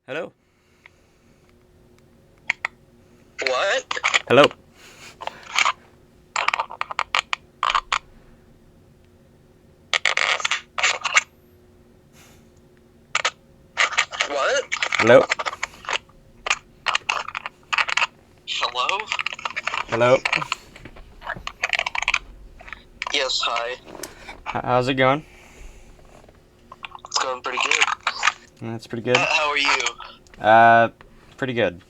Hello. What? Hello. What? Hello. Hello? Hello. Yes, hi. How's it going? It's going pretty good. That's pretty good. How are you? Pretty good.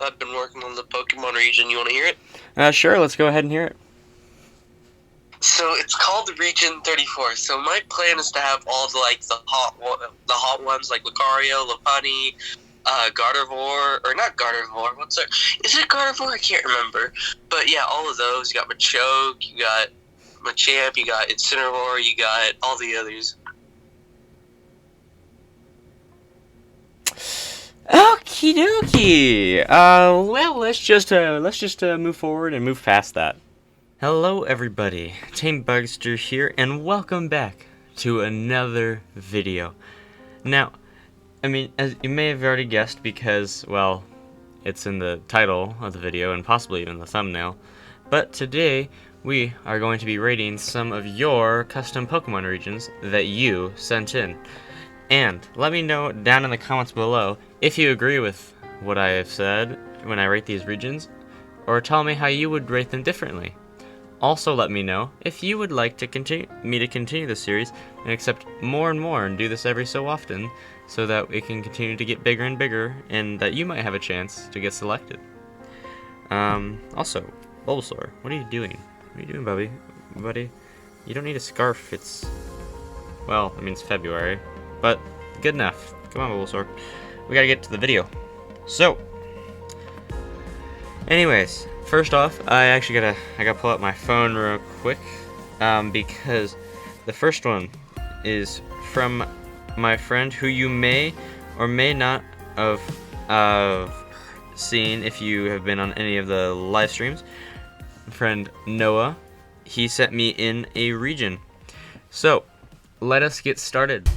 I've been working on the Pokemon region. You want to hear it? Sure. Let's go ahead and hear it. So it's called Region 34. So my plan is to have all the hot ones like Lucario, Lopunny, Gardevoir, or not Gardevoir. What's it? Is it Gardevoir? I can't remember. But yeah, all of those. You got Machoke, you got Machamp, you got Incineroar, you got all the others. Okie dokie. Well, let's just move forward and move past that. Hello, everybody. Tame Bugster here, and welcome back to another video. Now, I mean, as you may have already guessed, because, well, it's in the title of the video and possibly even the thumbnail, but today we are going to be rating some of your custom Pokemon regions that you sent in. And let me know down in the comments below if you agree with what I have said when I rate these regions, or tell me how you would rate them differently. Also, let me know if you would like to continue this series and accept more and more and do this every so often, so that it can continue to get bigger and bigger, and that you might have a chance to get selected. Also, Bulbasaur, what are you doing? What are you doing, buddy? You don't need a scarf. It's, well, I mean, it's February, but good enough. Come on, Bulbasaur. We gotta get to the video. So, anyways, first off, I gotta pull out my phone real quick, because the first one is from my friend who you may or may not have seen if you have been on any of the live streams. Friend Noah, he sent me in a region. So, let us get started.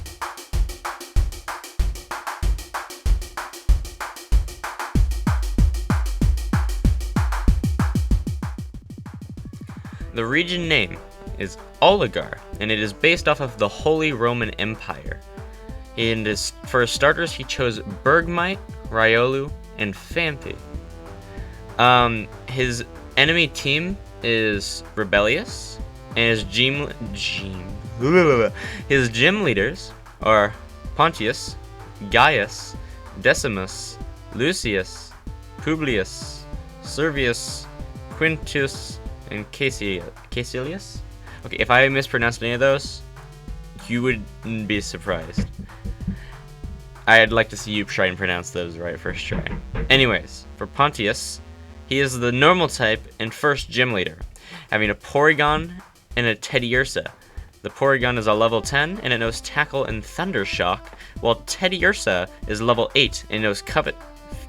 The region name is Oligar, and it is based off of the Holy Roman Empire. And for starters, he chose Bergmite, Riolu, and Phanpy. His enemy team is Rebellious, and his gym leaders are Pontius, Gaius, Decimus, Lucius, Publius, Servius, Quintus, and Caecilius? Okay, if I mispronounced any of those, you wouldn't be surprised. I'd like to see you try and pronounce those right first try. Anyways, for Pontius, he is the normal type and first gym leader, having a Porygon and a Teddiursa. The Porygon is a level 10 and it knows Tackle and Thunder Shock, while Teddiursa is level 8 and knows Covet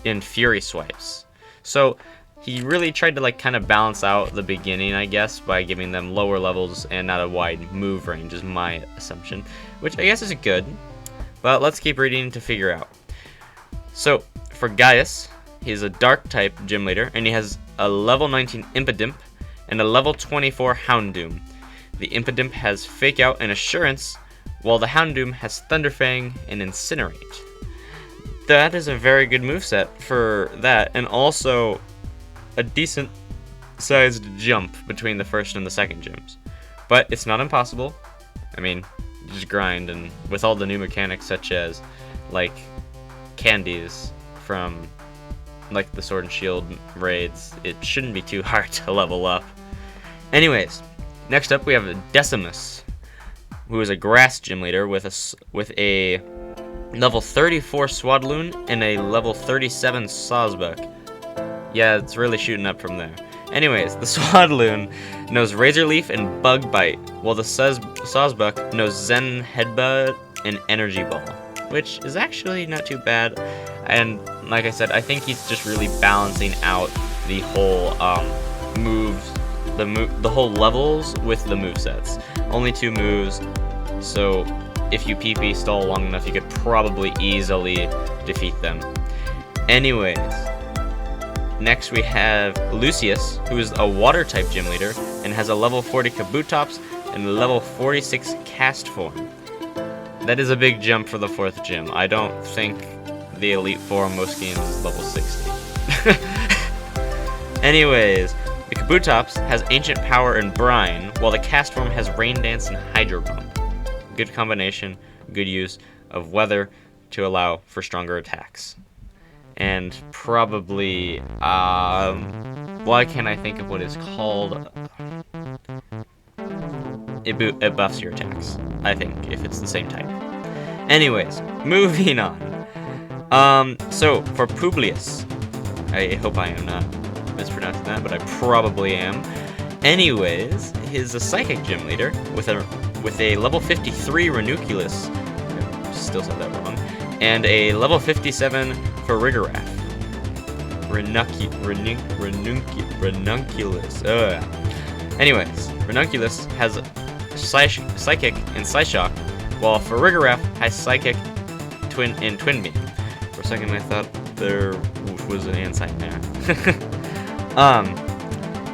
and Fury Swipes. So he really tried to kind of balance out the beginning, I guess, by giving them lower levels and not a wide move range, is my assumption, which I guess is good. But let's keep reading to figure out. So for Gaius, he's a dark type gym leader, and he has a level 19 Impidimp and a level 24 Houndoom. The Impidimp has Fake Out and Assurance, while the Houndoom has Thunderfang and Incinerate. That is a very good moveset for that, and also a decent sized jump between the first and the second gyms. But it's not impossible. I mean, just grind, and with all the new mechanics such as candies from the Sword and Shield raids, it shouldn't be too hard to level up. Anyways, next up we have Decimus, who is a grass gym leader with a level 34 Swadloon and a level 37 Sawsbuck. Yeah, it's really shooting up from there. Anyways, the Swadloon knows Razor Leaf and Bug Bite, while the Sawsbuck knows Zen Headbutt and Energy Ball, which is actually not too bad. And like I said, I think he's just really balancing out the whole moves, the whole levels with the movesets. Only 2 moves, so if you PP stall long enough, you could probably easily defeat them. Anyways, next we have Lucius, who is a water-type gym leader and has a level 40 Kabutops and a level 46 Cast Form. That is a big jump for the 4th gym. I don't think the Elite Four on most games is level 60. Anyways, the Kabutops has Ancient Power and Brine, while the Cast Form has Rain Dance and Hydro Pump. Good combination, good use of weather to allow for stronger attacks. And probably, why can't I think of what it's called? It buffs your attacks, I think, if it's the same type. Anyways, moving on. So, for Publius, I hope I am not mispronouncing that, but I probably am. Anyways, he's a Psychic Gym Leader with a level 53 Ranunculus, I still said that wrong, and a level 57 for Rigoraph. Ranunculus. Anyways, Ranunculus has Psychic and Psyshock, while for Rigoraph has Psychic, Twin Beam. For a second I thought there was an and sign there.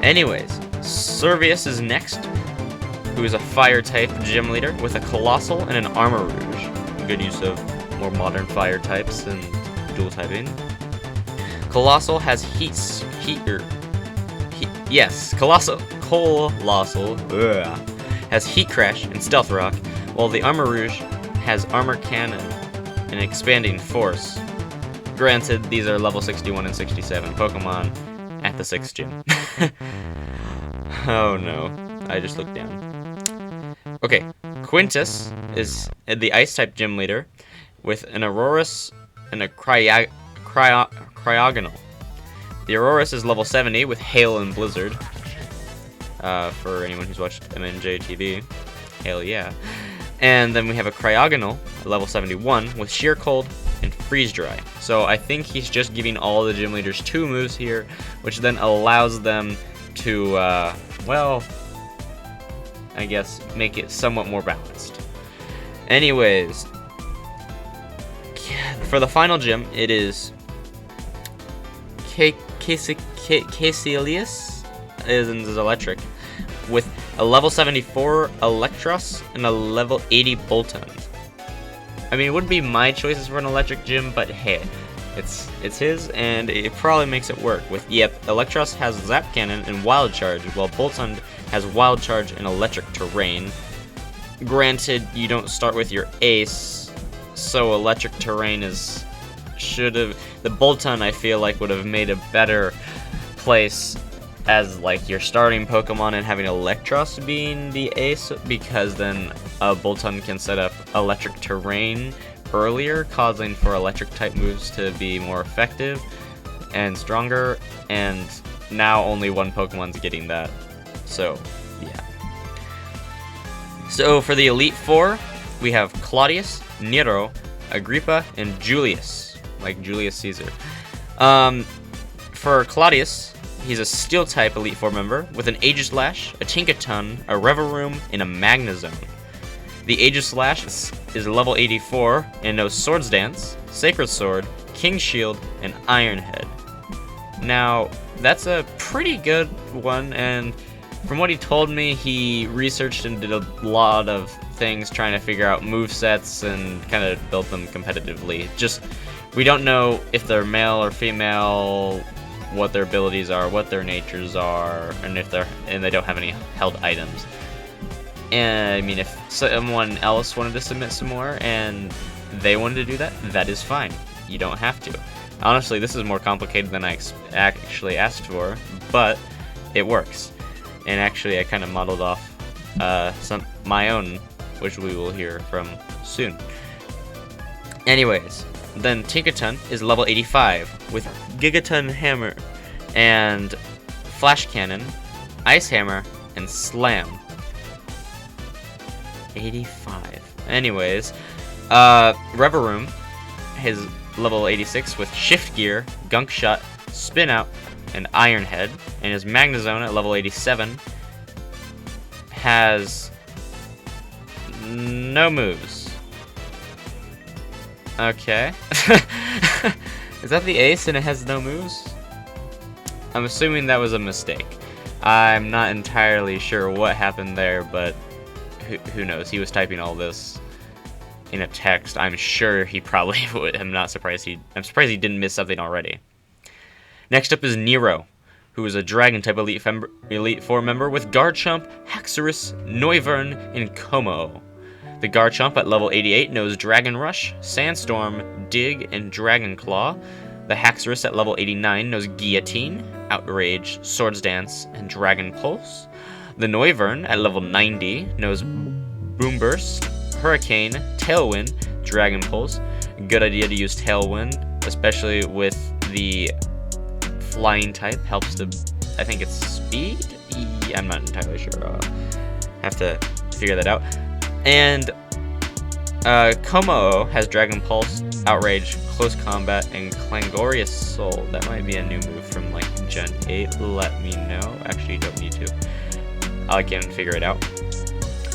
Anyways, Servius is next, who is a Fire-type gym leader with a Colossal and an Armor Rouge. Good use of more modern Fire types and dual typing. Colossal has Colossal has Heat Crash and Stealth Rock, while the Armor Rouge has Armor Cannon and Expanding Force. Granted, these are level 61 and 67 Pokemon at the 6th gym. Oh no, I just looked down. Okay, Quintus is the Ice-type gym leader with an Aurorus and a Cryogonal. The Aurorus is level 70 with Hail and Blizzard. For anyone who's watched MNJ TV, hell yeah. And then we have a Cryogonal, level 71, with Sheer Cold and Freeze Dry. So I think he's just giving all the gym leaders 2 moves here, which then allows them to, well, I guess, make it somewhat more balanced. Anyways, for the final gym, it is Caecilius is electric, with a level 74 Electros and a level 80 Bolton. I mean, it wouldn't be my choices for an electric gym, but hey, it's his, and it probably makes it work. With Electros has Zap Cannon and Wild Charge, while Bolton has Wild Charge and Electric Terrain. Granted, you don't start with your ace, so Electric Terrain the Bolton I feel like would have made a better place as like your starting Pokemon and having Electros being the ace, because then Bolton can set up Electric Terrain earlier, causing for electric type moves to be more effective and stronger, and now only one Pokemon's getting that. So, yeah. So for the Elite Four, we have Claudius, Nero, Agrippa, and Julius, like Julius Caesar. For Claudius, he's a Steel-type Elite Four member with an Aegislash, a Tinkaton, a Reveroom, and a Magnezone. The Aegislash is level 84 and knows Swords Dance, Sacred Sword, King's Shield, and Iron Head. Now, that's a pretty good one, and from what he told me, he researched and did a lot of things trying to figure out movesets and kind of built them competitively. Just, we don't know if they're male or female, what their abilities are, what their natures are, and they don't have any held items. And I mean, if someone else wanted to submit some more and they wanted to do that, that is fine. You don't have to. Honestly, this is more complicated than I actually asked for, but it works. And actually, I kind of modeled off my own, which we will hear from soon. Anyways, then Tinkaton is level 85 with Gigaton Hammer and Flash Cannon, Ice Hammer, and Slam. 85. Anyways, Reveroom is level 86 with Shift Gear, Gunk Shot, Spin Out, and Iron Head, and his Magnezone at level 87 has no moves. Okay. Is that the ace and it has no moves? I'm assuming that was a mistake. I'm not entirely sure what happened there, but who knows? He was typing all this in a text. I'm sure he probably would. I'm surprised he didn't miss something already. Next up is Nero, who is a Dragon type Elite Four member with Garchomp, Haxorus, Noivern, and Como. The Garchomp at level 88 knows Dragon Rush, Sandstorm, Dig, and Dragon Claw. The Haxorus at level 89 knows Guillotine, Outrage, Swords Dance, and Dragon Pulse. The Noivern at level 90 knows Boom Burst, Hurricane, Tailwind, Dragon Pulse. Good idea to use Tailwind, especially with the flying type. Helps to, I think it's speed? I'm not entirely sure. I'll have to figure that out. And Como has Dragon Pulse, Outrage, Close Combat, and Clangorious Soul. That might be a new move from like Gen 8. Let me know. Actually, you don't need to. I can figure it out.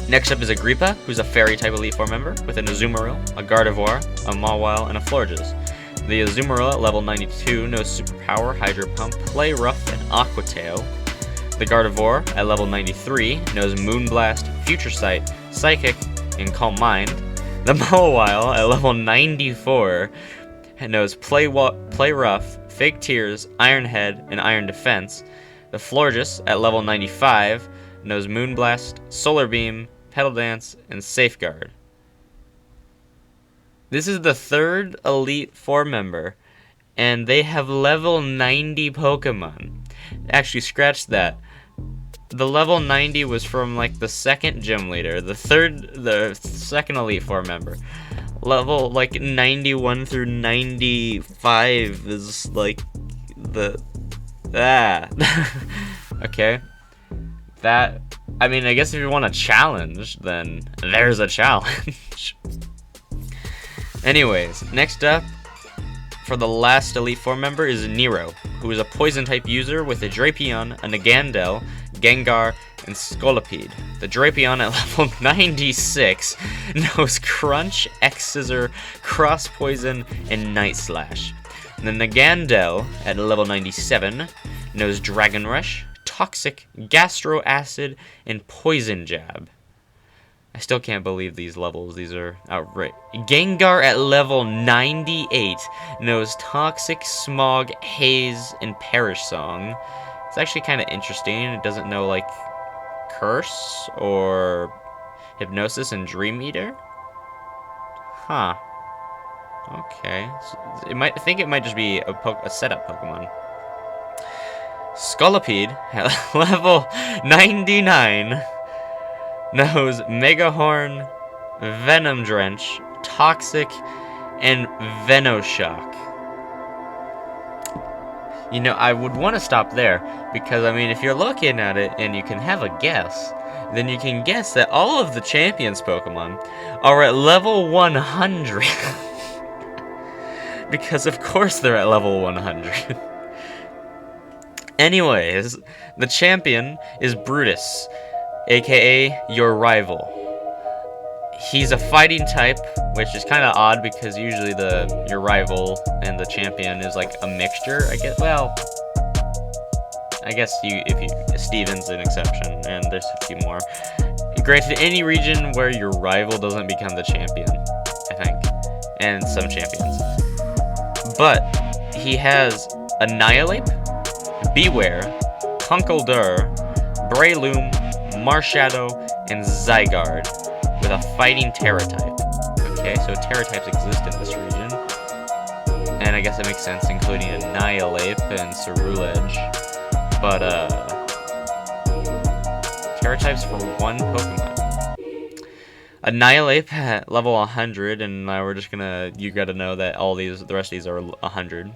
Next up is Agrippa, who's a Fairy type Elite Four member with an Azumarill, a Gardevoir, a Mawile, and a Florges. The Azumarill at level 92 knows Superpower, Hydro Pump, Play Rough, and Aqua Tail. The Gardevoir at level 93 knows Moonblast, Future Sight, Psychic, and Calm Mind. The Mawile at level 94 knows Play Rough, Fake Tears, Iron Head, and Iron Defense. The Florges at level 95 knows Moonblast, Solar Beam, Petal Dance, and Safeguard. This is the third Elite Four member, and they have level 90 Pokemon. Actually, scratch that. The level 90 was from like the second gym leader, the second Elite Four member. Level like 91 through 95 is like okay. That, I mean, I guess if you want a challenge, then there's a challenge. Anyways, next up, for the last Elite Four member is Nero, who is a Poison type user with a Drapion, a Nagandel, Gengar, and Scolipede. The Drapion at level 96 knows Crunch, X-Scissor, Cross Poison, and Night Slash. The Nagandel at level 97 knows Dragon Rush, Toxic, Gastro Acid, and Poison Jab. I still can't believe these levels. These are outright. Gengar at level 98 knows Toxic, Smog, Haze, and Perish Song. It's actually kind of interesting. It doesn't know, like, Curse or Hypnosis and Dream Eater. Huh. Okay. So I think it might just be a setup Pokemon. Scolipede at level 99 knows Megahorn, Venom Drench, Toxic, and Venoshock. You know, I would want to stop there, because, I mean, if you're looking at it and you can have a guess, then you can guess that all of the Champions Pokemon are at level 100. Because, of course, they're at level 100. Anyways, the champion is Brutus, aka your rival. He's a fighting type, which is kind of odd because usually your rival and the champion is like a mixture, I guess. Well, I guess Steven's an exception, and there's a few more. Granted, any region where your rival doesn't become the champion, I think, and some champions. But he has Annihilate, Beware, Conkeldurr, Breloom, Marshadow, and Zygarde, with a fighting Terra type. Okay, so Terra types exist in this region. And I guess it makes sense, including Annihilate and Ceruledge. But, Terra types for one Pokemon. Annihilate at level 100, and you gotta know that the rest of these are 100.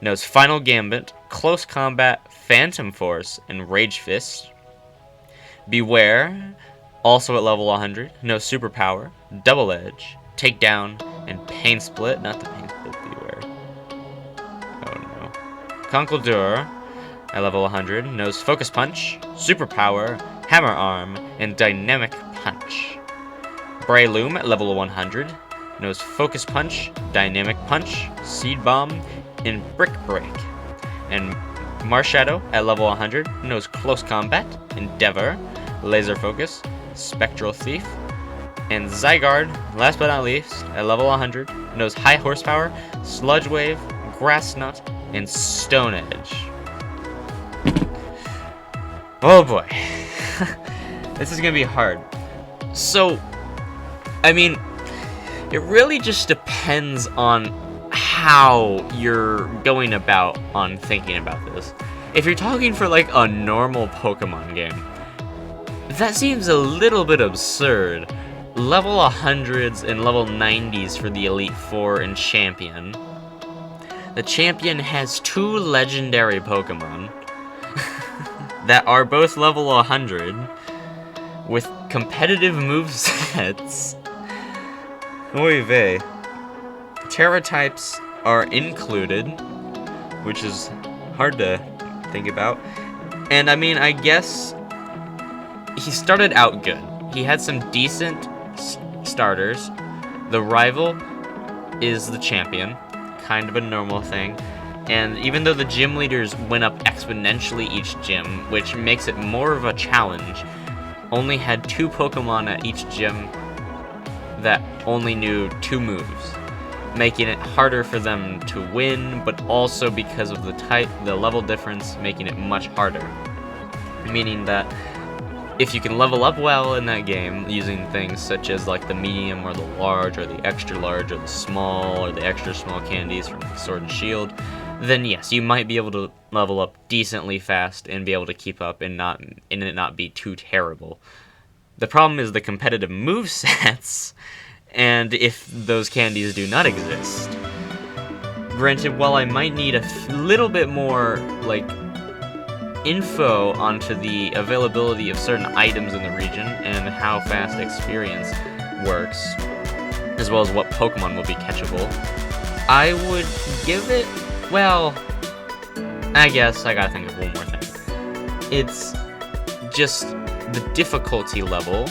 Knows Final Gambit, Close Combat, Phantom Force, and Rage Fist. Beware, also at level 100, knows Superpower, Double Edge, Takedown, and Pain Split. Not the Pain Split, Beware. Oh no. Conkeldurr, at level 100, knows Focus Punch, Superpower, Hammer Arm, and Dynamic Punch. Breloom at level 100 knows Focus Punch, Dynamic Punch, Seed Bomb, and Brick Break. And Marshadow at level 100 knows Close Combat, Endeavor, Laser Focus, Spectral Thief, and Zygarde, last but not least, at level 100, knows High Horsepower, Sludge Wave, Grass Knot, and Stone Edge. Oh boy. This is gonna be hard. So, I mean, it really just depends on how you're going about on thinking about this. If you're talking for like a normal Pokemon game, that seems a little bit absurd. Level 100s and level 90s for the Elite Four and Champion. The Champion has 2 legendary Pokemon that are both level 100 with competitive movesets. Oy vey. Terra types are included, which is hard to think about. And I mean, I guess he started out good. He had some decent starters. The rival is the Champion, kind of a normal thing. And even though the gym leaders went up exponentially each gym, which makes it more of a challenge, only had 2 Pokemon at each gym that only knew 2 moves, making it harder for them to win, but also because of the level difference, making it much harder. Meaning that if you can level up well in that game using things such as like the medium or the large or the extra large or the small or the extra small candies from like Sword and Shield, then yes, you might be able to level up decently fast and be able to keep up and it not be too terrible. The problem is the competitive movesets, and if those candies do not exist. Granted, while I might need a little bit more like info onto the availability of certain items in the region and how fast experience works, as well as what Pokemon will be catchable, I would give it, well, I guess I gotta think of one more thing. It's just the difficulty level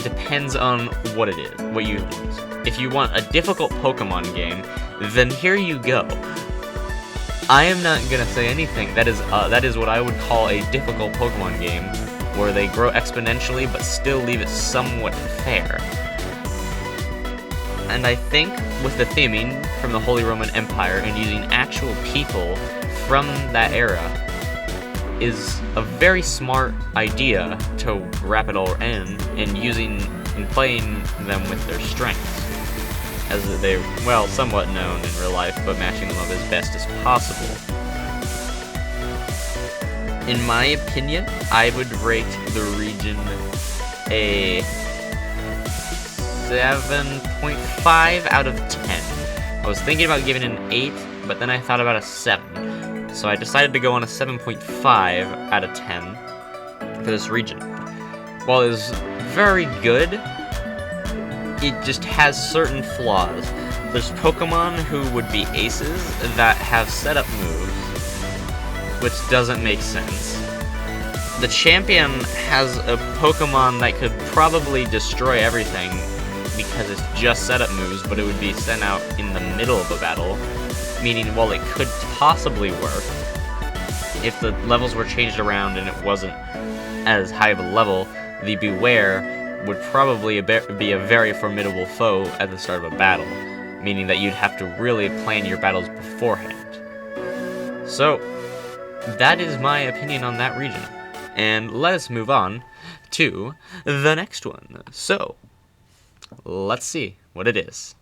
depends on what it is, what you use. If you want a difficult Pokemon game, then here you go. I am not gonna say anything. That is what I would call a difficult Pokemon game, where they grow exponentially but still leave it somewhat fair. And I think with the theming from the Holy Roman Empire and using actual people from that era is a very smart idea to wrap it all in and playing them with their strengths, as they're, well, somewhat known in real life, but matching them up as best as possible. In my opinion, I would rate the region a 7.5 out of 10. I was thinking about giving it an 8, but then I thought about a 7. So I decided to go on a 7.5 out of 10 for this region. While it is very good, it just has certain flaws. There's Pokemon who would be aces that have setup moves, which doesn't make sense. The Champion has a Pokemon that could probably destroy everything because it's just setup moves, but it would be sent out in the middle of a battle, meaning while it could possibly work, if the levels were changed around and it wasn't as high of a level, the Beware would probably be a very formidable foe at the start of a battle, meaning that you'd have to really plan your battles beforehand. So, that is my opinion on that region. And let us move on to the next one. So, let's see what it is.